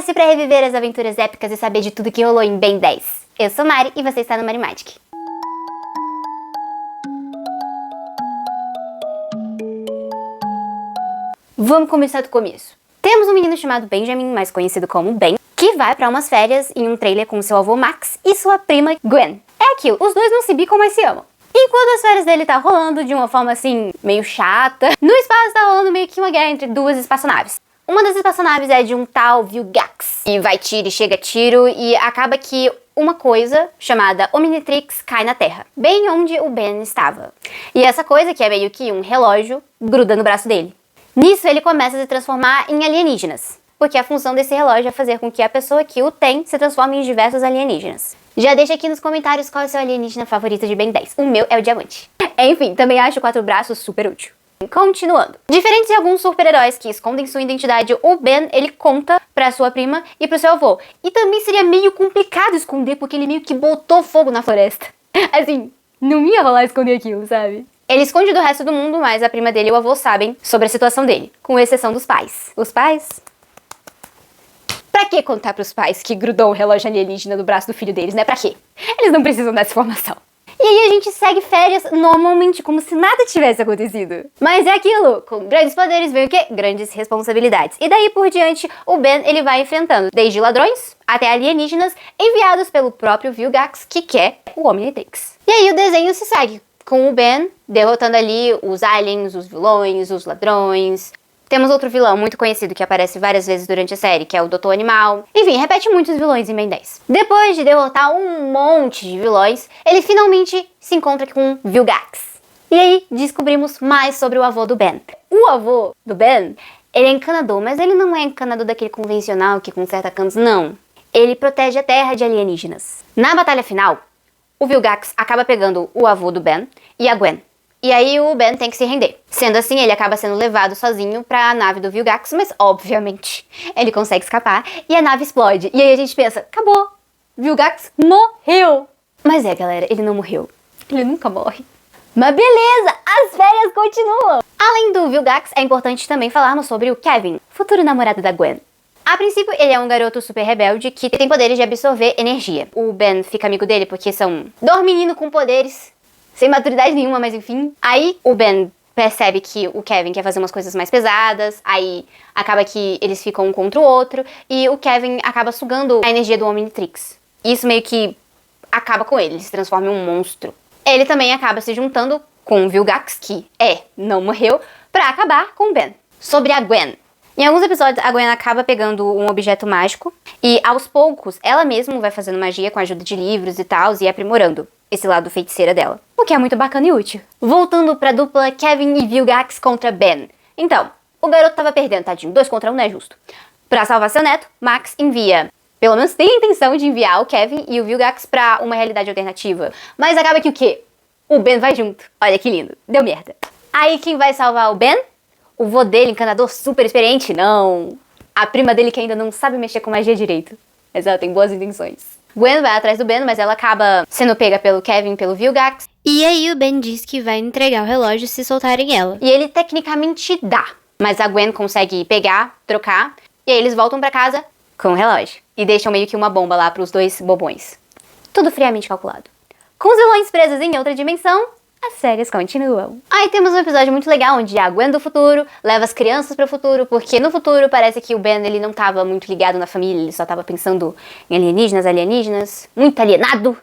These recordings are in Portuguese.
Prepare-se para reviver as aventuras épicas e saber de tudo que rolou em Ben 10. Eu sou Mari e você está no Marimagic. Vamos começar do começo. Temos um menino chamado Benjamin, mais conhecido como Ben, que vai para umas férias em um trailer com seu avô Max e sua prima Gwen. É aquilo, os dois não se bicam, mas se amam. Enquanto as férias dele tá rolando de uma forma assim, meio chata, no espaço tá rolando meio que uma guerra entre duas espaçonaves. Uma das espaçonaves é de um tal Vilgax, e vai tiro e chega tiro, e acaba que uma coisa chamada Omnitrix cai na Terra, bem onde o Ben estava. E essa coisa, que é meio que um relógio, gruda no braço dele. Nisso ele começa a se transformar em alienígenas, porque a função desse relógio é fazer com que a pessoa que o tem se transforme em diversos alienígenas. Já deixa aqui nos comentários qual é o seu alienígena favorito de Ben 10. O meu é o diamante. Enfim, também acho o 4 braços super útil. Continuando. Diferente de alguns super-heróis que escondem sua identidade, o Ben, ele conta pra sua prima e pro seu avô. E também seria meio complicado esconder, porque ele meio que botou fogo na floresta. Assim, não ia rolar esconder aquilo, sabe? Ele esconde do resto do mundo, mas a prima dele e o avô sabem sobre a situação dele, com exceção dos pais. Os pais? Pra que contar pros pais que grudou o relógio alienígena do braço do filho deles, né? Pra quê? Eles não precisam dessa informação. E aí a gente segue férias normalmente como se nada tivesse acontecido. Mas é aquilo, com grandes poderes vem o quê? Grandes responsabilidades. E daí por diante, o Ben ele vai enfrentando desde ladrões até alienígenas enviados pelo próprio Vilgax, que quer o Omnitrix. E aí o desenho se segue, com o Ben derrotando ali os aliens, os vilões, os ladrões. Temos outro vilão muito conhecido que aparece várias vezes durante a série, que é o Dr. Animal. Enfim, repete muitos vilões em Ben 10. Depois de derrotar um monte de vilões, ele finalmente se encontra com Vilgax. E aí descobrimos mais sobre o avô do Ben. O avô do Ben, ele é encanador, mas ele não é encanador daquele convencional que conserta canos, não. Ele protege a Terra de alienígenas. Na batalha final, o Vilgax acaba pegando o avô do Ben e a Gwen. E aí o Ben tem que se render. Sendo assim, ele acaba sendo levado sozinho pra nave do Vilgax, mas obviamente ele consegue escapar e a nave explode. E aí a gente pensa, acabou, Vilgax morreu. Mas galera, ele não morreu. Ele nunca morre. Mas beleza, as férias continuam. Além do Vilgax, é importante também falarmos sobre o Kevin, futuro namorado da Gwen. A princípio, ele é um garoto super rebelde que tem poderes de absorver energia. O Ben fica amigo dele porque são dois meninos com poderes, sem maturidade nenhuma, mas enfim. Aí o Ben percebe que o Kevin quer fazer umas coisas mais pesadas, aí acaba que eles ficam um contra o outro, e o Kevin acaba sugando a energia do Omnitrix. Isso meio que acaba com ele se transforma em um monstro. Ele também acaba se juntando com o Vilgax, que não morreu, pra acabar com o Ben. Sobre a Gwen. Em alguns episódios, a Gwen acaba pegando um objeto mágico e, aos poucos, ela mesma vai fazendo magia com a ajuda de livros e tal, e aprimorando esse lado feiticeira dela. O que é muito bacana e útil. Voltando pra dupla Kevin e Vilgax contra Ben. Então, o garoto tava perdendo, tadinho. 2 contra 1 não é justo. Pra salvar seu neto, Max envia, pelo menos tem a intenção de enviar o Kevin e o Vilgax pra uma realidade alternativa. Mas acaba que o quê? O Ben vai junto. Olha que lindo. Deu merda. Aí quem vai salvar o Ben? O vô dele, encanador super experiente? Não. A prima dele que ainda não sabe mexer com magia direito. Mas ela tem boas intenções. Gwen vai atrás do Ben, mas ela acaba sendo pega pelo Kevin e pelo Vilgax. E aí o Ben diz que vai entregar o relógio se soltarem ela. E ele tecnicamente dá. Mas a Gwen consegue pegar, trocar, e aí eles voltam pra casa com o relógio. E deixam meio que uma bomba lá pros dois bobões. Tudo friamente calculado. Com os vilões presos em outra dimensão, as séries continuam. Aí temos um episódio muito legal onde a Gwen do futuro leva as crianças pro futuro, porque no futuro parece que o Ben ele não tava muito ligado na família, ele só tava pensando em alienígenas, muito alienado.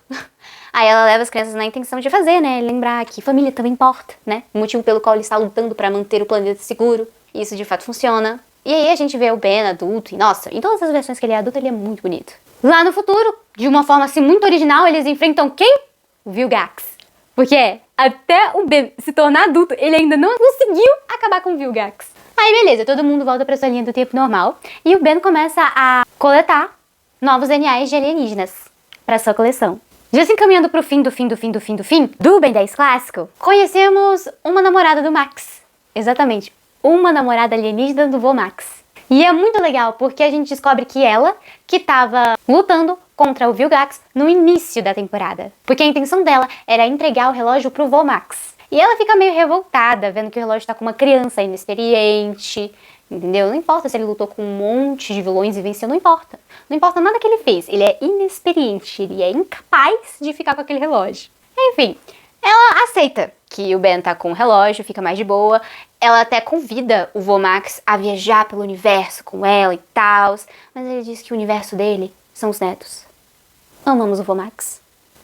Aí ela leva as crianças na intenção de fazer, né, lembrar que família também importa, né, o motivo pelo qual ele está lutando pra manter o planeta seguro. E isso de fato funciona. E aí a gente vê o Ben adulto e, nossa, em todas as versões que ele é adulto, ele é muito bonito. Lá no futuro, de uma forma assim muito original, eles enfrentam quem? O Vilgax. Porque até o Ben se tornar adulto, ele ainda não conseguiu acabar com o Vilgax. Aí beleza, todo mundo volta pra sua linha do tempo normal. E o Ben começa a coletar novos DNAs de alienígenas pra sua coleção. Já se encaminhando pro fim do Ben 10 clássico, conhecemos uma namorada do Max. Exatamente, uma namorada alienígena do vô Max. E é muito legal porque a gente descobre que ela, que tava lutando contra o Vilgax no início da temporada. Porque a intenção dela era entregar o relógio pro vô Max. E ela fica meio revoltada, vendo que o relógio tá com uma criança inexperiente, entendeu? Não importa se ele lutou com um monte de vilões e venceu, não importa. Não importa nada que ele fez, ele é inexperiente, ele é incapaz de ficar com aquele relógio. Enfim, ela aceita que o Ben tá com o relógio, fica mais de boa. Ela até convida o Vomax a viajar pelo universo com ela e tal, mas ele diz que o universo dele são os netos. Amamos o Vomax.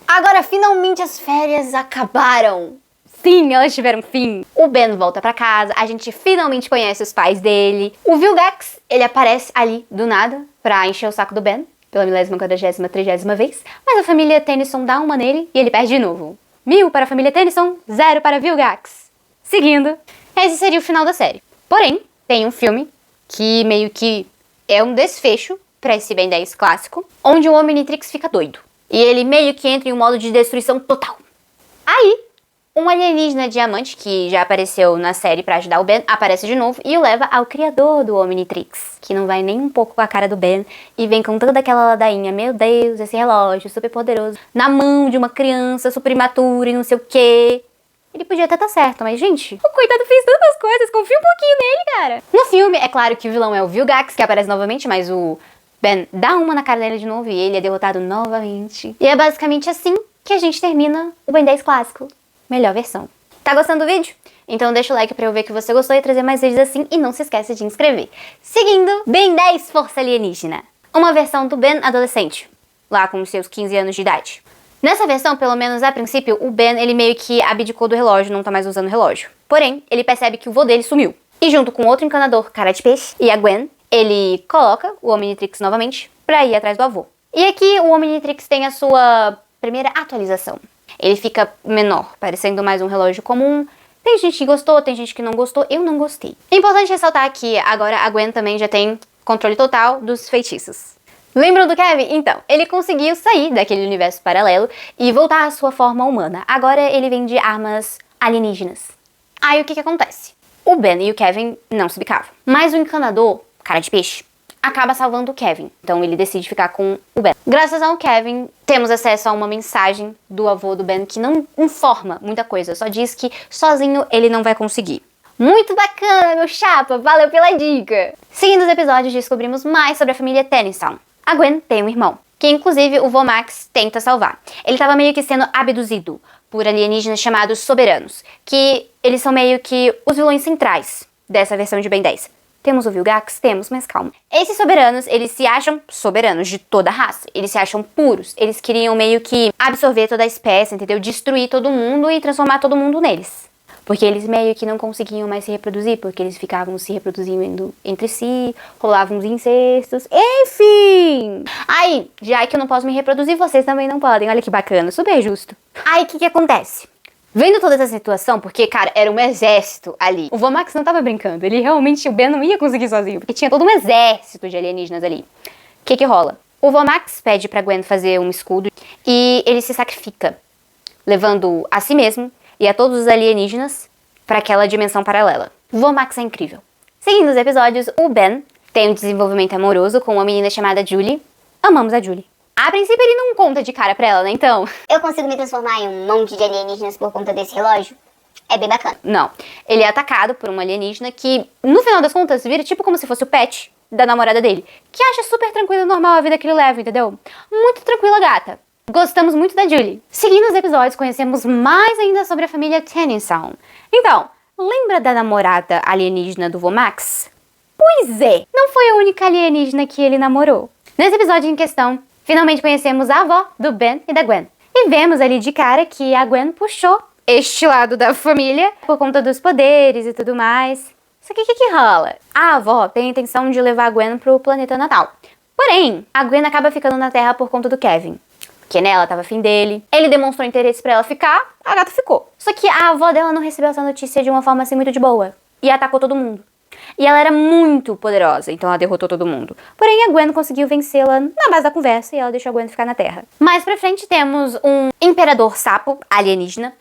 Agora, finalmente as férias acabaram. Sim, elas tiveram fim. O Ben volta pra casa, a gente finalmente conhece os pais dele. O Vilgax, ele aparece ali do nada pra encher o saco do Ben, pela 1040ª, 30ª vez. Mas a família Tennyson dá uma nele e ele perde de novo. 1000 para a família Tennyson, 0 para Vilgax. Seguindo, esse seria o final da série. Porém, tem um filme que meio que é um desfecho pra esse Ben 10 clássico, onde o Omnitrix fica doido. E ele meio que entra em um modo de destruição total. Aí, um alienígena diamante, que já apareceu na série pra ajudar o Ben, aparece de novo e o leva ao criador do Omnitrix, que não vai nem um pouco com a cara do Ben, e vem com toda aquela ladainha, meu Deus, esse relógio super poderoso, na mão de uma criança super imatura e não sei o quê. Ele podia até estar certo, mas gente, o coitado fez tantas coisas, confia um pouquinho nele, cara. No filme, é claro que o vilão é o Vilgax, que aparece novamente, mas o Ben dá uma na cara dele de novo e ele é derrotado novamente. E é basicamente assim que a gente termina o Ben 10 clássico. Melhor versão. Tá gostando do vídeo? Então deixa o like pra eu ver que você gostou e trazer mais vídeos assim, e não se esqueça de inscrever. Seguindo, Ben 10 Força Alienígena. Uma versão do Ben adolescente, lá com seus 15 anos de idade. Nessa versão, pelo menos a princípio, o Ben, ele meio que abdicou do relógio, não tá mais usando o relógio. Porém, ele percebe que o vô dele sumiu. E junto com outro encanador, cara de peixe, e a Gwen, ele coloca o Omnitrix novamente pra ir atrás do avô. E aqui o Omnitrix tem a sua primeira atualização. Ele fica menor, parecendo mais um relógio comum. Tem gente que gostou, tem gente que não gostou, eu não gostei. É importante ressaltar que agora a Gwen também já tem controle total dos feitiços. Lembram do Kevin? Então, ele conseguiu sair daquele universo paralelo e voltar à sua forma humana. Agora ele vende armas alienígenas. Aí o que acontece? O Ben e o Kevin não se bicavam. Mas o encanador, cara de peixe, acaba salvando o Kevin. Então ele decide ficar com o Ben. Graças ao Kevin, temos acesso a uma mensagem do avô do Ben que não informa muita coisa. Só diz que sozinho ele não vai conseguir. Muito bacana, meu chapa! Valeu pela dica! Seguindo os episódios, descobrimos mais sobre a família Tennyson. A Gwen tem um irmão, que inclusive o Vomax tenta salvar. Ele estava meio que sendo abduzido por alienígenas chamados Soberanos, que eles são meio que os vilões centrais dessa versão de Ben 10. Temos o Vilgax? Temos, mas calma. Esses soberanos, eles se acham soberanos de toda a raça. Eles se acham puros. Eles queriam meio que absorver toda a espécie, entendeu? Destruir todo mundo e transformar todo mundo neles. Porque eles meio que não conseguiam mais se reproduzir, porque eles ficavam se reproduzindo entre si, rolavam uns incestos, enfim! Aí, já que eu não posso me reproduzir, vocês também não podem. Olha que bacana, super justo. Aí, o que acontece? Vendo toda essa situação, porque, cara, era um exército ali. O Vomax não tava brincando, ele realmente, o Ben não ia conseguir sozinho, porque tinha todo um exército de alienígenas ali. O que rola? O Vomax pede pra Gwen fazer um escudo e ele se sacrifica, levando a si mesmo e a todos os alienígenas para aquela dimensão paralela. O Vomax é incrível. Seguindo os episódios, o Ben tem um desenvolvimento amoroso com uma menina chamada Julie. Amamos a Julie. A princípio ele não conta de cara pra ela, né, então... Eu consigo me transformar em um monte de alienígenas por conta desse relógio? É bem bacana. Não. Ele é atacado por uma alienígena que, no final das contas, vira tipo como se fosse o pet da namorada dele. Que acha super tranquila e normal a vida que ele leva, entendeu? Muito tranquila, gata. Gostamos muito da Julie. Seguindo os episódios, conhecemos mais ainda sobre a família Tennyson. Então, lembra da namorada alienígena do Vomax? Pois é, não foi a única alienígena que ele namorou. Nesse episódio em questão, finalmente conhecemos a avó do Ben e da Gwen. E vemos ali de cara que a Gwen puxou este lado da família por conta dos poderes e tudo mais. Só que o que rola? A avó tem a intenção de levar a Gwen pro planeta natal. Porém, a Gwen acaba ficando na Terra por conta do Kevin. Porque, né, ela tava afim dele. Ele demonstrou interesse pra ela ficar, a gata ficou. Só que a avó dela não recebeu essa notícia de uma forma assim muito de boa. E atacou todo mundo. E ela era muito poderosa, então ela derrotou todo mundo. Porém, a Gwen conseguiu vencê-la na base da conversa e ela deixou a Gwen ficar na Terra. Mais pra frente temos um imperador sapo alienígena.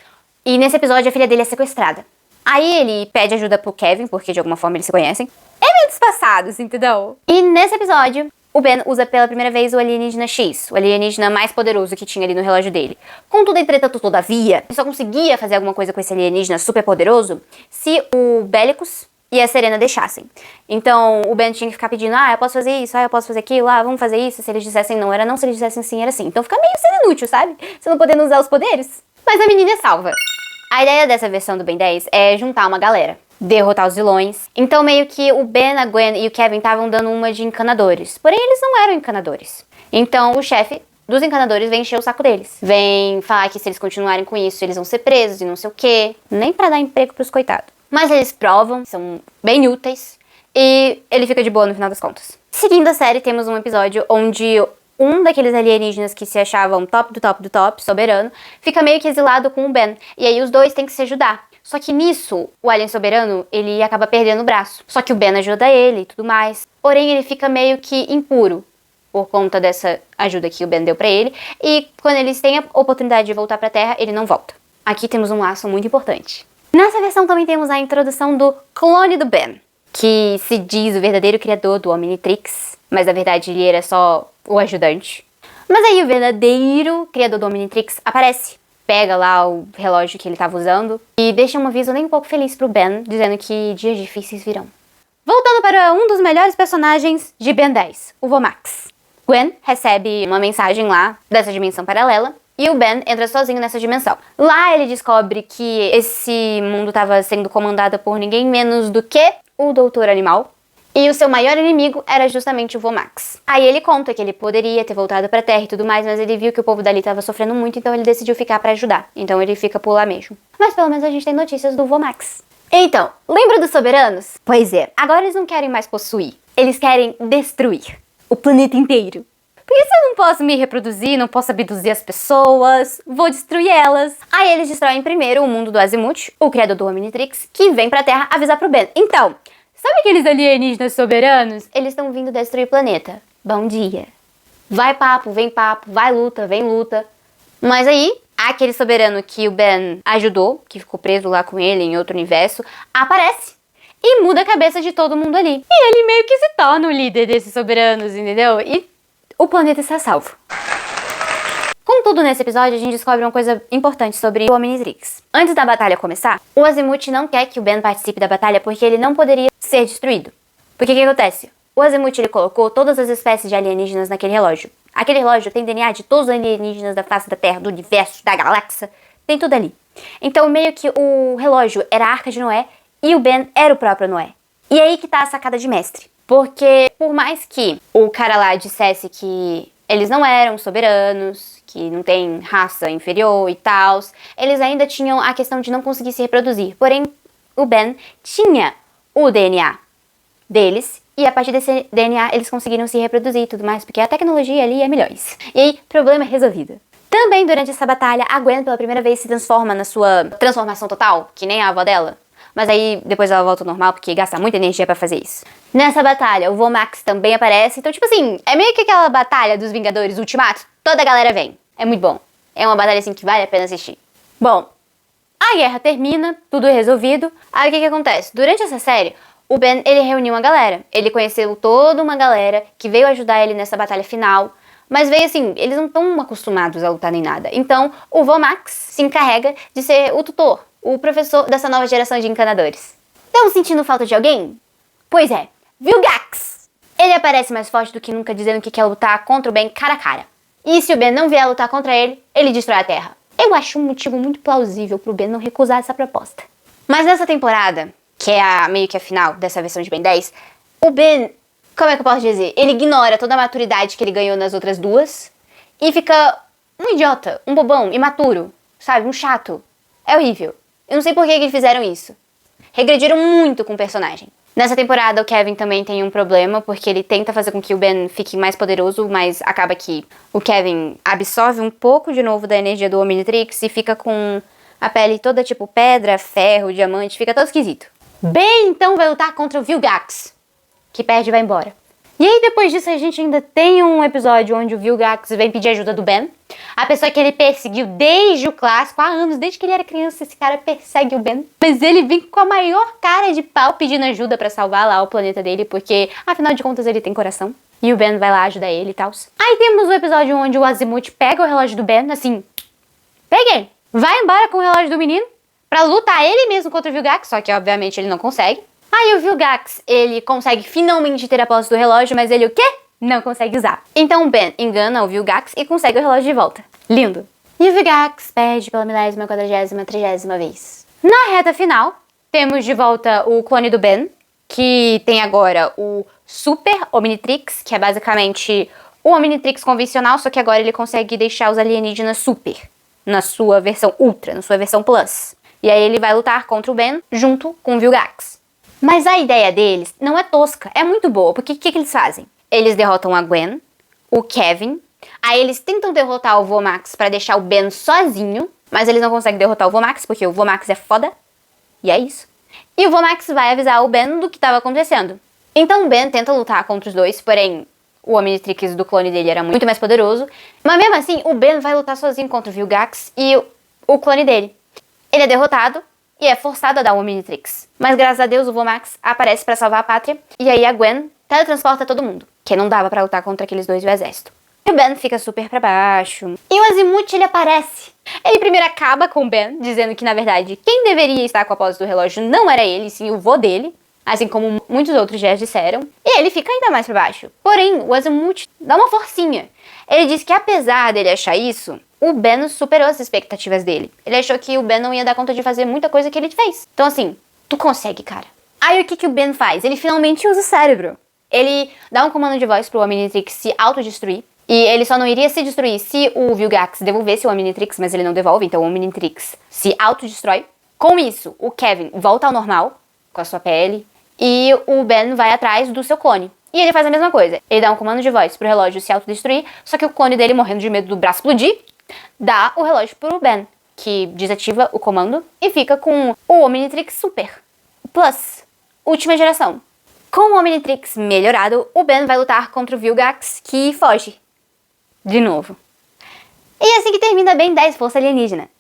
E nesse episódio a filha dele é sequestrada. Aí ele pede ajuda pro Kevin, porque de alguma forma eles se conhecem. É meio despassados, entendeu? E nesse episódio, o Ben usa pela primeira vez o alienígena X, o alienígena mais poderoso que tinha ali no relógio dele. Contudo, entretanto, todavia, ele só conseguia fazer alguma coisa com esse alienígena super poderoso se o Bellicus, e a Serena deixassem. Então, o Ben tinha que ficar pedindo, eu posso fazer isso, eu posso fazer aquilo, vamos fazer isso. Se eles dissessem não, era não, se eles dissessem sim, era sim. Então fica meio sendo inútil, sabe? Você não podendo usar os poderes. Mas a menina é salva. A ideia dessa versão do Ben 10 é juntar uma galera, derrotar os vilões. Então meio que o Ben, a Gwen e o Kevin estavam dando uma de encanadores. Porém, eles não eram encanadores. Então o chefe dos encanadores vem encher o saco deles. Vem falar que se eles continuarem com isso, eles vão ser presos e não sei o quê. Nem pra dar emprego pros coitados. Mas eles provam, são bem úteis. E ele fica de boa no final das contas. Seguindo a série, temos um episódio onde um daqueles alienígenas que se achavam top do top do top, soberano, fica meio que exilado com o Ben. E aí os dois têm que se ajudar. Só que nisso, o alien soberano, ele acaba perdendo o braço. Só que o Ben ajuda ele e tudo mais. Porém, ele fica meio que impuro por conta dessa ajuda que o Ben deu pra ele. E quando eles têm a oportunidade de voltar pra Terra, ele não volta. Aqui temos um laço muito importante. Nessa versão também temos a introdução do clone do Ben, que se diz o verdadeiro criador do Omnitrix, mas na verdade ele era só o ajudante. Mas aí o verdadeiro criador do Omnitrix aparece, pega lá o relógio que ele estava usando e deixa um aviso nem um pouco feliz pro Ben, dizendo que dias difíceis virão. Voltando para um dos melhores personagens de Ben 10, o Vomax. Gwen recebe uma mensagem lá dessa dimensão paralela e o Ben entra sozinho nessa dimensão. Lá ele descobre que esse mundo estava sendo comandado por ninguém menos do que o Doutor Animal. E o seu maior inimigo era justamente o Vomax. Aí ele conta que ele poderia ter voltado pra Terra e tudo mais, mas ele viu que o povo dali tava sofrendo muito, então ele decidiu ficar pra ajudar. Então ele fica por lá mesmo. Mas pelo menos a gente tem notícias do Vomax. Então, lembra dos soberanos? Pois é, agora eles não querem mais possuir. Eles querem destruir o planeta inteiro. Porque se eu não posso me reproduzir, não posso abduzir as pessoas, vou destruir elas. Aí eles destroem primeiro o mundo do Azimuth, o criador do Omnitrix, que vem pra Terra avisar pro Ben. Então, sabe aqueles alienígenas soberanos? Eles estão vindo destruir o planeta. Bom dia. Vai papo, vai luta, vem luta. Mas aí, aquele soberano que o Ben ajudou, que ficou preso lá com ele em outro universo, aparece e muda a cabeça de todo mundo ali. E ele meio que se torna o líder desses soberanos, entendeu? E o planeta está salvo. Contudo, nesse episódio, a gente descobre uma coisa importante sobre o Omnitrix. Antes da batalha começar, o Azimuth não quer que o Ben participe da batalha porque ele não poderia ser destruído. Porque o que acontece? O Azimuth ele colocou todas as espécies de alienígenas naquele relógio. Aquele relógio tem DNA de todos os alienígenas da face da Terra, do universo, da galáxia. Tem tudo ali. Então, meio que o relógio era a Arca de Noé e o Ben era o próprio Noé. E aí que tá a sacada de mestre. Porque, por mais que o cara lá dissesse que eles não eram soberanos, que não tem raça inferior e tal, eles ainda tinham a questão de não conseguir se reproduzir. Porém, o Ben tinha o DNA deles, e a partir desse DNA eles conseguiram se reproduzir e tudo mais, porque a tecnologia ali é milhões. E aí, problema resolvido. Também, durante essa batalha, a Gwen pela primeira vez se transforma na sua transformação total, que nem a avó dela. Mas aí, depois ela volta ao normal, porque gasta muita energia pra fazer isso. Nessa batalha, o Vomax também aparece. Então, tipo assim, é meio que aquela batalha dos Vingadores Ultimato. Toda a galera vem. É muito bom. É uma batalha, assim, que vale a pena assistir. Bom, a guerra termina, tudo é resolvido. Aí, o que acontece? Durante essa série, o Ben, ele reuniu uma galera. Ele conheceu toda uma galera que veio ajudar ele nessa batalha final. Mas veio assim, eles não estão acostumados a lutar nem nada. Então, o Vomax se encarrega de ser o tutor, o professor dessa nova geração de encanadores. Estão sentindo falta de alguém? Pois é, Vilgax! Ele aparece mais forte do que nunca, dizendo que quer lutar contra o Ben cara a cara. E se o Ben não vier lutar contra ele, ele destrói a Terra. Eu acho um motivo muito plausível pro Ben não recusar essa proposta. Mas nessa temporada, que é meio que a final dessa versão de Ben 10, o Ben, como é que eu posso dizer? Ele ignora toda a maturidade que ele ganhou nas outras duas e fica um idiota, um bobão, imaturo, sabe? Um chato. É horrível. Eu não sei por que eles fizeram isso. Regrediram muito com o personagem. Nessa temporada, o Kevin também tem um problema, porque ele tenta fazer com que o Ben fique mais poderoso, mas acaba que o Kevin absorve um pouco de novo da energia do Omnitrix e fica com a pele toda tipo pedra, ferro, diamante, fica todo esquisito. Ben então vai lutar contra o Vilgax, que perde e vai embora. E aí depois disso a gente ainda tem um episódio onde o Vilgax vem pedir ajuda do Ben. A pessoa que ele perseguiu desde o clássico, há anos, desde que ele era criança, esse cara persegue o Ben. Mas ele vem com a maior cara de pau pedindo ajuda pra salvar lá o planeta dele, porque afinal de contas ele tem coração. E o Ben vai lá ajudar ele e tal. Aí temos o episódio onde o Azimuth pega o relógio do Ben, assim, peguei, vai embora com o relógio do menino pra lutar ele mesmo contra o Vilgax, só que obviamente ele não consegue. Aí o Vilgax, ele consegue finalmente ter a posse do relógio, mas ele o quê? Não consegue usar. Então o Ben engana o Vilgax e consegue o relógio de volta. Lindo. E o Vilgax perde pela 1000ª, 40ª, 30ª vez. Na reta final, temos de volta o clone do Ben, que tem agora o Super Omnitrix, que é basicamente o Omnitrix convencional, só que agora ele consegue deixar os alienígenas super, na sua versão Ultra, na sua versão Plus. E aí ele vai lutar contra o Ben junto com o Vilgax. Mas a ideia deles não é tosca, é muito boa, porque o que eles fazem? Eles derrotam a Gwen, o Kevin, aí eles tentam derrotar o Vomax pra deixar o Ben sozinho, mas eles não conseguem derrotar o Vomax, porque o Vomax é foda, e é isso. E o Vomax vai avisar o Ben do que estava acontecendo. Então o Ben tenta lutar contra os dois, porém o Omnitrix do clone dele era muito mais poderoso, mas mesmo assim o Ben vai lutar sozinho contra o Vilgax e o clone dele. Ele é derrotado e é forçado a dar o Omnitrix. Mas graças a Deus o Vomax aparece pra salvar a pátria, e aí a Gwen teletransporta todo mundo, que não dava pra lutar contra aqueles dois e o exército. E o Ben fica super pra baixo. E o Azimuth, ele aparece. Ele primeiro acaba com o Ben, dizendo que na verdade quem deveria estar com a posse do relógio não era ele, sim o vô dele, assim como muitos outros já disseram. E ele fica ainda mais pra baixo. Porém, o Azimuth dá uma forcinha. Ele diz que apesar dele achar isso, o Ben superou as expectativas dele. Ele achou que o Ben não ia dar conta de fazer muita coisa que ele fez. Então assim, tu consegue, cara. Aí o que o Ben faz? Ele finalmente usa o cérebro. Ele dá um comando de voz pro Omnitrix se autodestruir. E ele só não iria se destruir se o Vilgax devolvesse o Omnitrix, mas ele não devolve, então o Omnitrix se autodestrói. Com isso, o Kevin volta ao normal, com a sua pele, e o Ben vai atrás do seu clone. E ele faz a mesma coisa. Ele dá um comando de voz pro relógio se autodestruir, só que o clone dele, morrendo de medo do braço explodir, dá o relógio pro Ben, que desativa o comando e fica com o Omnitrix Super Plus, última geração. Com o Omnitrix melhorado, o Ben vai lutar contra o Vilgax, que foge. De novo. E é assim que termina Ben 10 Força Alienígena.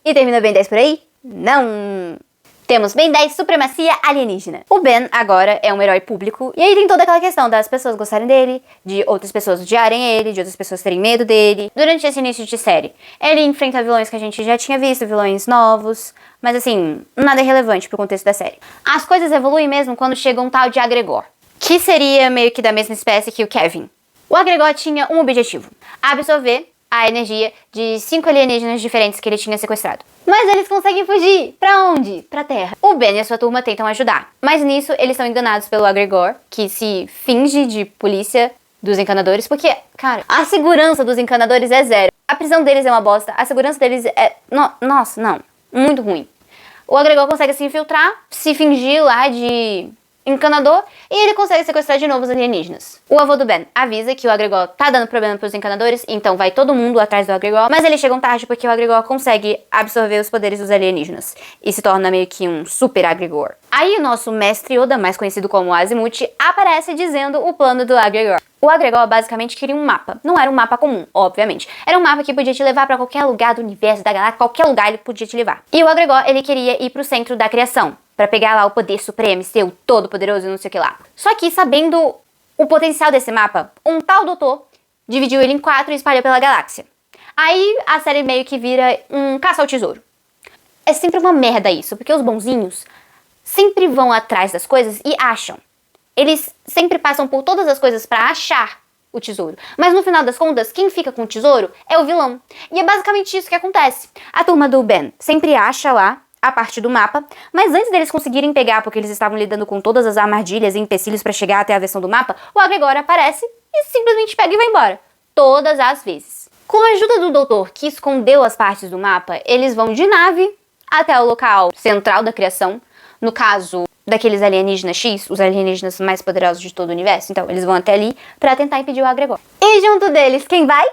E termina Ben 10 por aí? Não! Temos Ben 10 Supremacia Alienígena. O Ben agora é um herói público, e aí tem toda aquela questão das pessoas gostarem dele, de outras pessoas odiarem ele, de outras pessoas terem medo dele. Durante esse início de série, ele enfrenta vilões que a gente já tinha visto, vilões novos, mas assim, nada é relevante pro contexto da série. As coisas evoluem mesmo quando chega um tal de Agregor, que seria meio que da mesma espécie que o Kevin. O Agregor tinha um objetivo: absorver a energia de 5 alienígenas diferentes que ele tinha sequestrado. Mas eles conseguem fugir. Pra onde? Pra Terra. O Ben e a sua turma tentam ajudar, mas nisso eles são enganados pelo Agregor, que se finge de polícia dos encanadores, porque, cara, a segurança dos encanadores é zero. A prisão deles é uma bosta, a segurança deles é... Nossa, não. Muito ruim. O Agregor consegue se infiltrar, se fingir lá de encanador, e ele consegue sequestrar de novo os alienígenas. O avô do Ben avisa que o Agregor tá dando problema pros encanadores, então vai todo mundo atrás do Agregor, mas eles chegam tarde porque o Agregor consegue absorver os poderes dos alienígenas e se torna meio que um super Agregor. Aí o nosso mestre Yoda, mais conhecido como Azimuth, aparece dizendo o plano do Agregor. O Agregor basicamente queria um mapa. Não era um mapa comum, obviamente. Era um mapa que podia te levar pra qualquer lugar do universo, da galáxia, qualquer lugar ele podia te levar. E o Agregor, ele queria ir pro centro da criação, pra pegar lá o poder supremo, ser o todo poderoso e não sei o que lá. Só que, sabendo o potencial desse mapa, um tal doutor dividiu ele em 4 e espalhou pela galáxia. Aí a série meio que vira um caça ao tesouro. É sempre uma merda isso, porque os bonzinhos sempre vão atrás das coisas e acham. Eles sempre passam por todas as coisas pra achar o tesouro. Mas no final das contas, quem fica com o tesouro é o vilão. E é basicamente isso que acontece. A turma do Ben sempre acha lá a parte do mapa, mas antes deles conseguirem pegar, porque eles estavam lidando com todas as armadilhas e empecilhos pra chegar até a versão do mapa, o Agregor aparece e simplesmente pega e vai embora. Todas as vezes. Com a ajuda do doutor que escondeu as partes do mapa, eles vão de nave até o local central da criação, no caso daqueles alienígenas X, os alienígenas mais poderosos de todo o universo. Então eles vão até ali pra tentar impedir o Agregor. E junto deles, quem vai?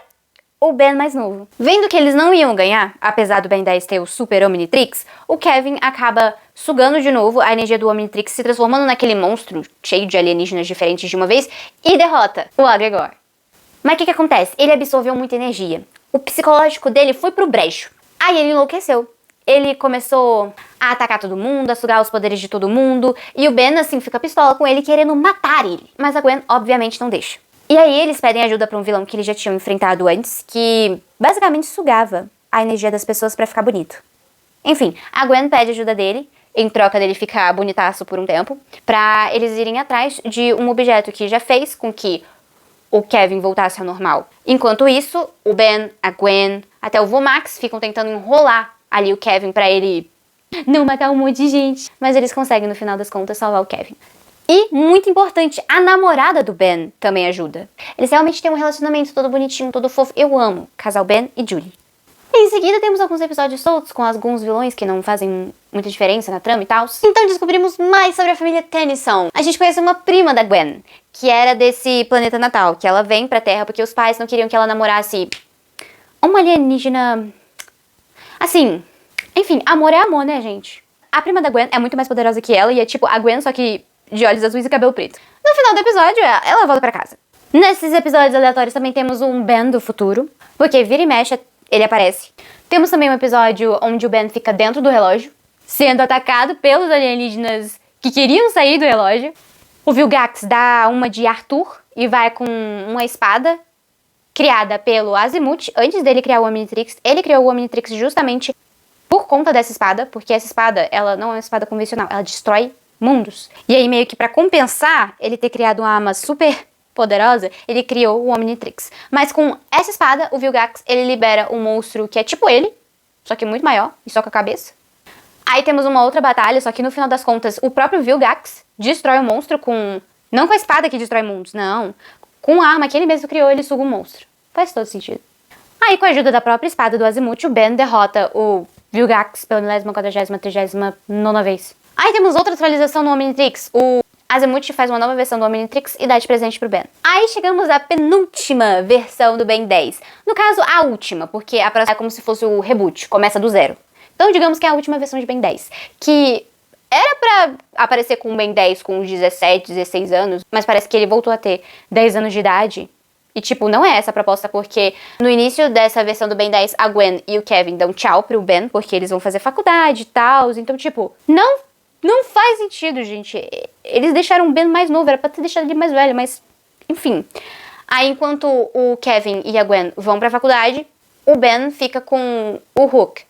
O Ben mais novo. Vendo que eles não iam ganhar, apesar do Ben 10 ter o Super Omnitrix, o Kevin acaba sugando de novo a energia do Omnitrix, se transformando naquele monstro cheio de alienígenas diferentes de uma vez e derrota o Agregor. Mas o que acontece? Ele absorveu muita energia. O psicológico dele foi pro brejo. Aí ele enlouqueceu. Ele começou a atacar todo mundo, a sugar os poderes de todo mundo, e o Ben, assim, fica pistola com ele, querendo matar ele. Mas a Gwen, obviamente, não deixa. E aí eles pedem ajuda pra um vilão que eles já tinham enfrentado antes, que basicamente sugava a energia das pessoas pra ficar bonito. Enfim, a Gwen pede ajuda dele, em troca dele ficar bonitaço por um tempo, pra eles irem atrás de um objeto que já fez com que o Kevin voltasse ao normal. Enquanto isso, o Ben, a Gwen, até o Vomax ficam tentando enrolar ali o Kevin pra ele não matar um monte de gente. Mas eles conseguem, no final das contas, salvar o Kevin. E, muito importante, a namorada do Ben também ajuda. Eles realmente têm um relacionamento todo bonitinho, todo fofo. Eu amo casal Ben e Julie. Em seguida, temos alguns episódios soltos com alguns vilões que não fazem muita diferença na trama e tal. Então descobrimos mais sobre a família Tennyson. A gente conhece uma prima da Gwen, que era desse planeta natal, que ela vem pra Terra porque os pais não queriam que ela namorasse uma alienígena... Assim, enfim, amor é amor, né, gente? A prima da Gwen é muito mais poderosa que ela e é tipo a Gwen, só que de olhos azuis e cabelo preto. No final do episódio, ela volta pra casa. Nesses episódios aleatórios também temos um Ben do futuro, porque vira e mexe ele aparece. Temos também um episódio onde o Ben fica dentro do relógio, sendo atacado pelos alienígenas que queriam sair do relógio. O Vilgax dá uma de Arthur e vai com uma espada criada pelo Azimuth. Antes dele criar o Omnitrix, ele criou o Omnitrix justamente por conta dessa espada, porque essa espada, ela não é uma espada convencional, ela destrói mundos. E aí, meio que pra compensar ele ter criado uma arma super poderosa, ele criou o Omnitrix. Mas com essa espada, o Vilgax, ele libera um monstro que é tipo ele, só que muito maior, e só com a cabeça. Aí temos uma outra batalha, só que no final das contas, o próprio Vilgax destrói o monstro com... Não com a espada que destrói mundos, não. Com a arma que ele mesmo criou, ele suga o monstro. Faz todo sentido. Aí, com a ajuda da própria espada do Azimuth, o Ben derrota o Vilgax pela 40ª, 39ª vez. Aí temos outra atualização no Omnitrix. O Azimuth faz uma nova versão do Omnitrix e dá de presente pro Ben. Aí chegamos à penúltima versão do Ben 10. No caso, a última, porque a próxima é como se fosse o reboot, começa do zero. Então, digamos que é a última versão de Ben 10. Que era pra aparecer com o Ben 10 com uns 17, 16 anos, mas parece que ele voltou a ter 10 anos de idade. E, tipo, não é essa a proposta, porque no início dessa versão do Ben 10, a Gwen e o Kevin dão tchau pro Ben, porque eles vão fazer faculdade e tal. Então, tipo, não faz sentido, gente. Eles deixaram o Ben mais novo, era pra ter deixado ele mais velho, mas... Enfim. Aí, enquanto o Kevin e a Gwen vão pra faculdade, o Ben fica com o Hook,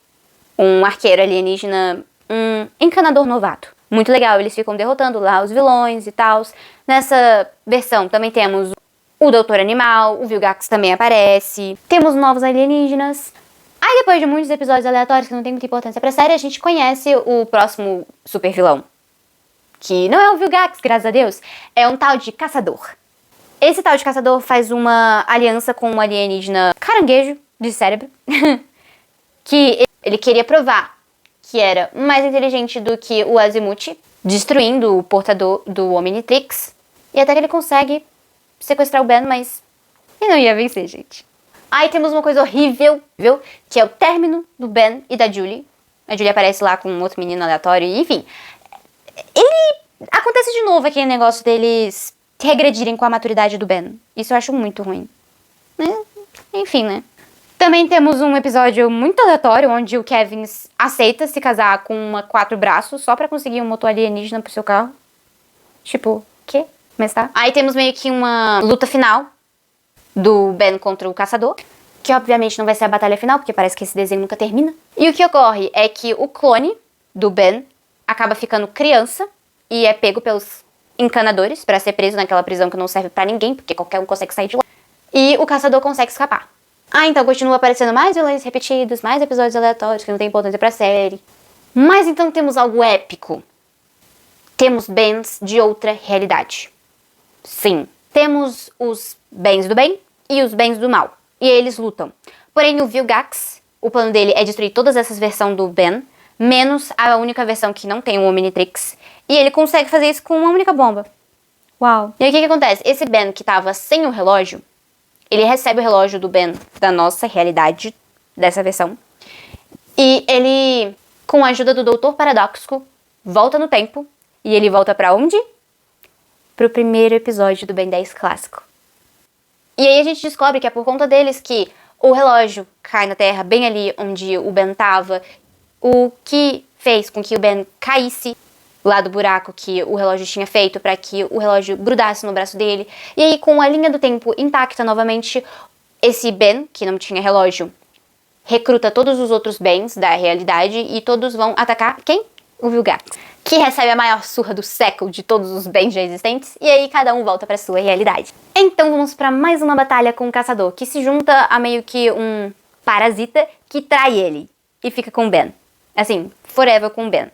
um arqueiro alienígena, um encanador novato. Muito legal, eles ficam derrotando lá os vilões e tal. Nessa versão também temos o Doutor Animal, o Vilgax também aparece. Temos novos alienígenas. Aí depois de muitos episódios aleatórios que não tem muita importância pra série, a gente conhece o próximo super vilão. Que não é o Vilgax, graças a Deus, é um tal de Caçador. Esse tal de Caçador faz uma aliança com um alienígena caranguejo de cérebro, que ele queria provar que era mais inteligente do que o Azimuth, destruindo o portador do Omnitrix, e até que ele consegue sequestrar o Ben, mas ele não ia vencer, gente. Aí temos uma coisa horrível, viu? Que é o término do Ben e da Julie. A Julie aparece lá com um outro menino aleatório, e enfim. Acontece de novo aquele negócio deles regredirem com a maturidade do Ben. Isso eu acho muito ruim. Enfim, né? Também temos um episódio muito aleatório, onde o Kevin aceita se casar com uma 4 braços só pra conseguir um motor alienígena pro seu carro. Tipo, quê? Mas tá. Aí temos meio que uma luta final do Ben contra o Caçador, que obviamente não vai ser a batalha final, porque parece que esse desenho nunca termina. E o que ocorre é que o clone do Ben acaba ficando criança e é pego pelos encanadores pra ser preso naquela prisão que não serve pra ninguém, porque qualquer um consegue sair de lá. E o Caçador consegue escapar. Então continua aparecendo mais vilões repetidos, mais episódios aleatórios que não tem importância pra série. Mas então temos algo épico. Temos Bens de outra realidade. Sim, temos os Bens do bem e os Bens do mal. E eles lutam. Porém, o Vilgax, o plano dele é destruir todas essas versões do Ben, menos a única versão que não tem o Omnitrix. E ele consegue fazer isso com uma única bomba. Uau. E aí o que acontece? Esse Ben que tava sem o relógio, ele recebe o relógio do Ben da nossa realidade, dessa versão. E ele, com a ajuda do Doutor Paradoxo, volta no tempo. E ele volta pra onde? Pro primeiro episódio do Ben 10 clássico. E aí a gente descobre que é por conta deles que o relógio cai na Terra, bem ali onde o Ben tava. O que fez com que o Ben caísse lá do buraco que o relógio tinha feito para que o relógio grudasse no braço dele. E aí, com a linha do tempo intacta novamente, esse Ben, que não tinha relógio, recruta todos os outros Bens da realidade e todos vão atacar quem? o Vilgax, que recebe a maior surra do século de todos os bens já existentes, e aí cada um volta pra sua realidade. Então vamos pra mais uma batalha com o caçador, que se junta a meio que um parasita que trai ele e fica com o Ben. Assim, forever com o Ben.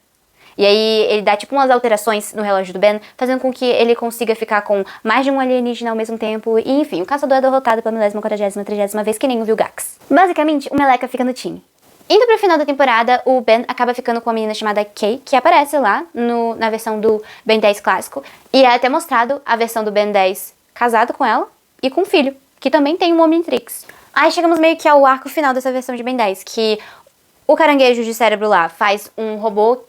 E aí ele dá tipo umas alterações no relógio do Ben, fazendo com que ele consiga ficar com mais de um alienígena ao mesmo tempo. E enfim, o caçador é derrotado pela 40ª, 30ª vez, que nem o Vilgax. Basicamente, o Meleca fica no time. Indo pro final da temporada, o Ben acaba ficando com uma menina chamada Kay, que aparece lá na versão do Ben 10 clássico. E é até mostrado a versão do Ben 10 casado com ela e com um filho, que também tem um Omnitrix. Aí chegamos meio que ao arco final dessa versão de Ben 10, que o caranguejo de cérebro lá faz um robô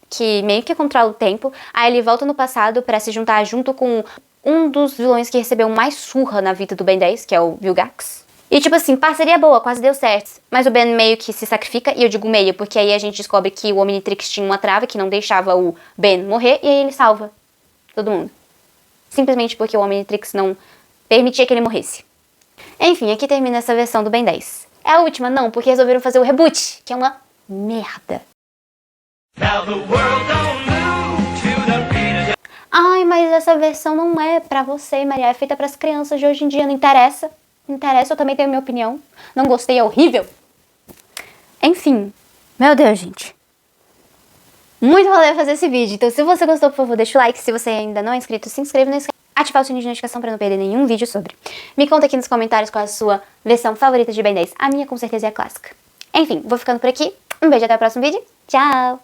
que meio que controla o tempo, aí ele volta no passado pra se juntar junto com um dos vilões que recebeu mais surra na vida do Ben 10, que é o Vilgax. E tipo assim, parceria boa, quase deu certo. Mas o Ben meio que se sacrifica, e eu digo meio porque aí a gente descobre que o Omnitrix tinha uma trava que não deixava o Ben morrer, e aí ele salva todo mundo. Simplesmente porque o Omnitrix não permitia que ele morresse. Enfim, aqui termina essa versão do Ben 10. É a última? Não, porque resolveram fazer o reboot, que é uma merda. Ai, mas essa versão não é pra você, Maria. É feita pras crianças de hoje em dia. Não interessa. Não interessa, eu também tenho minha opinião. Não gostei, é horrível. Enfim. Meu Deus, gente. Muito valeu fazer esse vídeo. Então, se você gostou, por favor, deixa o like. Se você ainda não é inscrito, se inscreva. Não esqueça de ativar o sininho de notificação pra não perder nenhum vídeo sobre. Me conta aqui nos comentários qual é a sua versão favorita de Ben 10. A minha, com certeza, é a clássica. Enfim, vou ficando por aqui. Um beijo, até o próximo vídeo. Tchau!